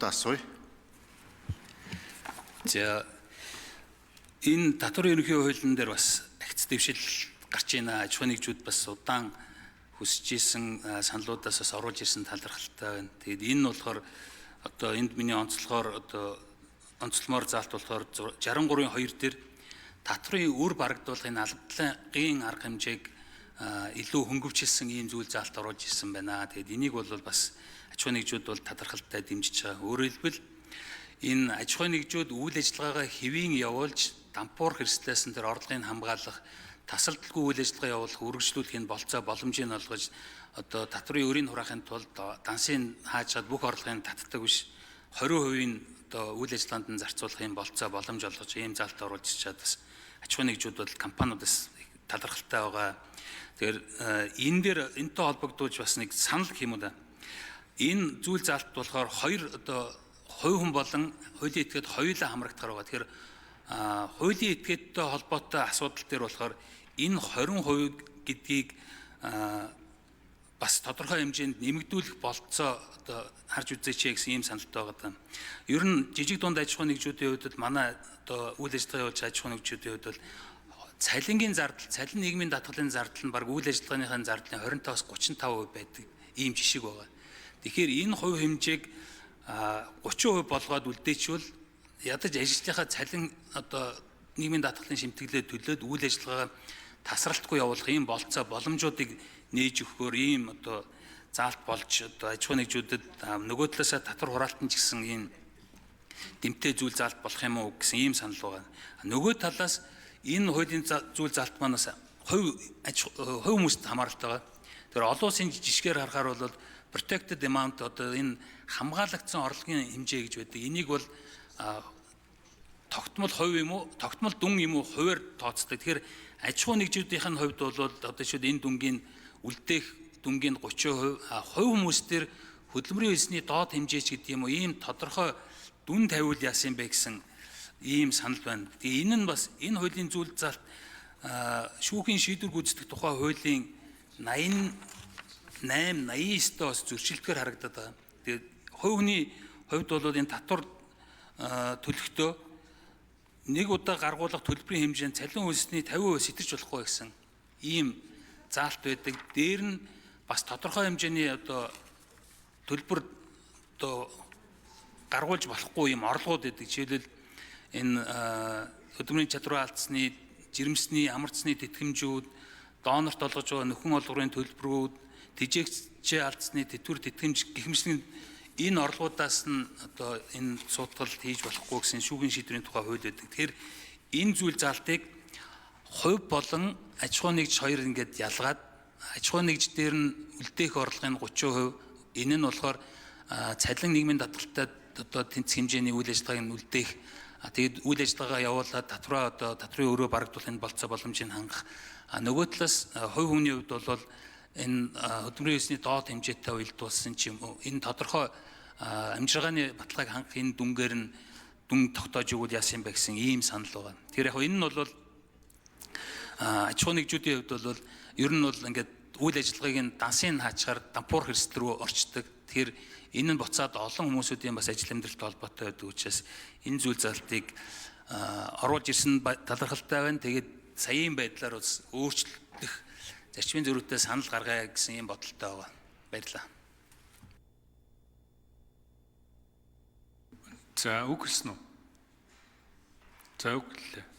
Асууя. За энэ татварын ерөнхий хуулийн дээр бас агц дэвшил гарч ийна. Аж ахуйн нэгжүүд бас удаан хүсэж исэн саналуудаас бас оруулж ирсэн талархалтай байна. Тэгээд энэ нь болохоор одоо энд миний онцлохоор одоо онцломоор заалт болохоор 63-2 дээр татварын үр барагдуулгын албадлагын арга хэмжээг илүү хөнгөвчлсөн ийм зүйл заалт оруулж ирсэн байна. Тэгээд энийг бол бас аж ахуйн нэгжүүд бол талархалтай дэмжиж байгаа. Өөрөөр хэлбэл энэ аж ахуйн нэгжүүд үйл ажиллагаагаа хэвийн явуулж дампуур хэрэгслээс тэр орлогыг хамгаалах, тасралтгүй үйл ажиллагаа явуулах, үргэлжлүүлэхийн болцоо боломжийг олгож одоо татварын өрийг хураахын тулд дансыг хаажгаад бүх орлогыг татдаг биш 20% одоо үйл ажиллагаанд нь зарцуулахын болцоо боломж олгож ийм заалт оруулж чад бас аж ахуйн нэгжүүд бол компаниудаас талархалтай байгаа. Тэгэхээр энэ дээр энэтэй холбогдуулж бас нэг санал гэх юм уу да. Энэ зүйл заалт болохоор хоёр одоо хувь хүн болон хуулийн этгээд хоёулаа хамрагдахаар байгаа. Тэгэхээр хуулийн этгээдтэй холбоотой асуудал дээр болохоор энэ 20% гэдгийг бас тодорхой хэмжээнд нэмэгдүүлэх болцоо одоо харж үзээч гэсэн ийм саналтай байгаа. Ер нь жижиг дунд аж ахуйн нэгжүүдийн хувьд манай одоо үйл ажиллагаа явуулж аж ахуйн нэгжүүдийн хувьд бол цалингийн зардал, цалин нийгмийн даатгалын зардал нь баг үйл ажиллагааныхаа зардлын 25-аас 35% байдаг ийм жишг байгаа. Тэгэхээр энэ хувь хэмжээг 30% болгоод үлдээчвэл ядаж ажлынхаа цалин одоо нийгмийн даатгалын шимтгэлээ төлөөд үйл ажиллагаа тасралтгүй явуулах ийм болцоо боломжуудыг нээж өгөхөөр ийм одоо заалт болж одоо аж ахуйн нэгжүүдэд нөгөө талаасаа татвар хураалтын ч гэсэн ийм дэмтэй зүйл заалт болох юм уу гэсэн ийм санал байгаа. Нөгөө талаас энэ хуулийн зүйл заалт манаас хувь хүмүүст хамааралтай байгаа. Тэгэхээр олон улсын жишгээр харахаар бол protected amount одоо энэ хамгаалагдсан орлогын хэмжээ гэж байдаг. Энийг бол тогтмол хувь юм уу, тогтмол дүн юм уу хуваар тооцдог. Тэгэхээр аж ахуйн нэгжүүдийн хувьд бол одоо шүүд энэ дүнгийн үлдээх дүнгийн 30%, хувь хүмүүс төр хөдөлмөрийн хөлсний доод хэмжээч гэдэг юм уу ийм тодорхой дүн тавиул яасан бэ гэсэн ийм санал байна. Тэгээ энэ нь бас энэ хуулийн зүйл заалт шүүхийн шийдвэр гүйцэтгэх тухай хуулийн 89-89-ос зөрчилдгөр харагдаад байгаа. Тэгээд хувь хүний хувьд бол энэ татвар төлөхдөө нэг удаа гаргуулах төлбөрийн хэмжээ нь цалин хөлсний 50% сэтэрч болохгүй гэсэн ийм заалт байдаг. Дээр нь бас тодорхой хэмжээний одоо төлбөр одоо гаргуулж болохгүй юм орлогууд байдаг. Жишээлбэл энэ хөдөлмөрийн чадвараа алдсны, жирэмсний, амарцны тэтгэмжүүд, доонорт олгож байгаа нөхөн олгорын төлбөрүүд, тэжээгчээ алдсны тэтгэвэр тэтгэмж гэх мэт энэ орлогуудаас нь одоо энэ суудгалт хийж болохгүй гэсэн шүүхийн шийдвэрийн тухай хууль байдаг. Тэгэхээр энэ зүйл заалтыг хувь болон аж ахуйн нэгж хоёр ингээд ялгаад аж ахуйн нэгж дээр нь үлдээх орлогын 30%, энэ нь болохоор цалин нийгмийн даатгалтай одоо тэнцэх хэмжээний үйл ажиллагааг нь үлдээх. Тэгээд үйл ажиллагаа явуулаад татврын өрөө барагдуулахын болцоо боломжийг хангах. Нөгөө талаас хувь хүний хувьд бол энэ хөдөлмөрийн хөлсний доод хэмжээтэй уялдуулсан ч юм уу энэ тодорхой амжиргааны баталгааг хангах энэ дүнгээр нь дүн тогтоож өгвөл яасан бэ гэсэн ийм санал байгаа. Тэгэхээр яг энэ нь бол аж ахуйн нэгжүүдийн хувьд бол ер нь бол ингээд үйл ажиллагааг нь дансыг хаачаар дампуур хэрэгсэл рүү орчдөг. Тэгэхээр энэ нь буцаад олон хүмүүсүүдийн бас ажил амьдралтай холбоотой байдаг учраас энэ зүйл залтыг оруулж ирсэн талархалтай байна. Тэгээд саяын байдлаар бас өөрчлөлтөх зарчмын зөрүүтэй санал гаргая гэсэн юм бодолтой байгаа. Баярлалаа. За үг хэлсэн үү? За үг хэллээ.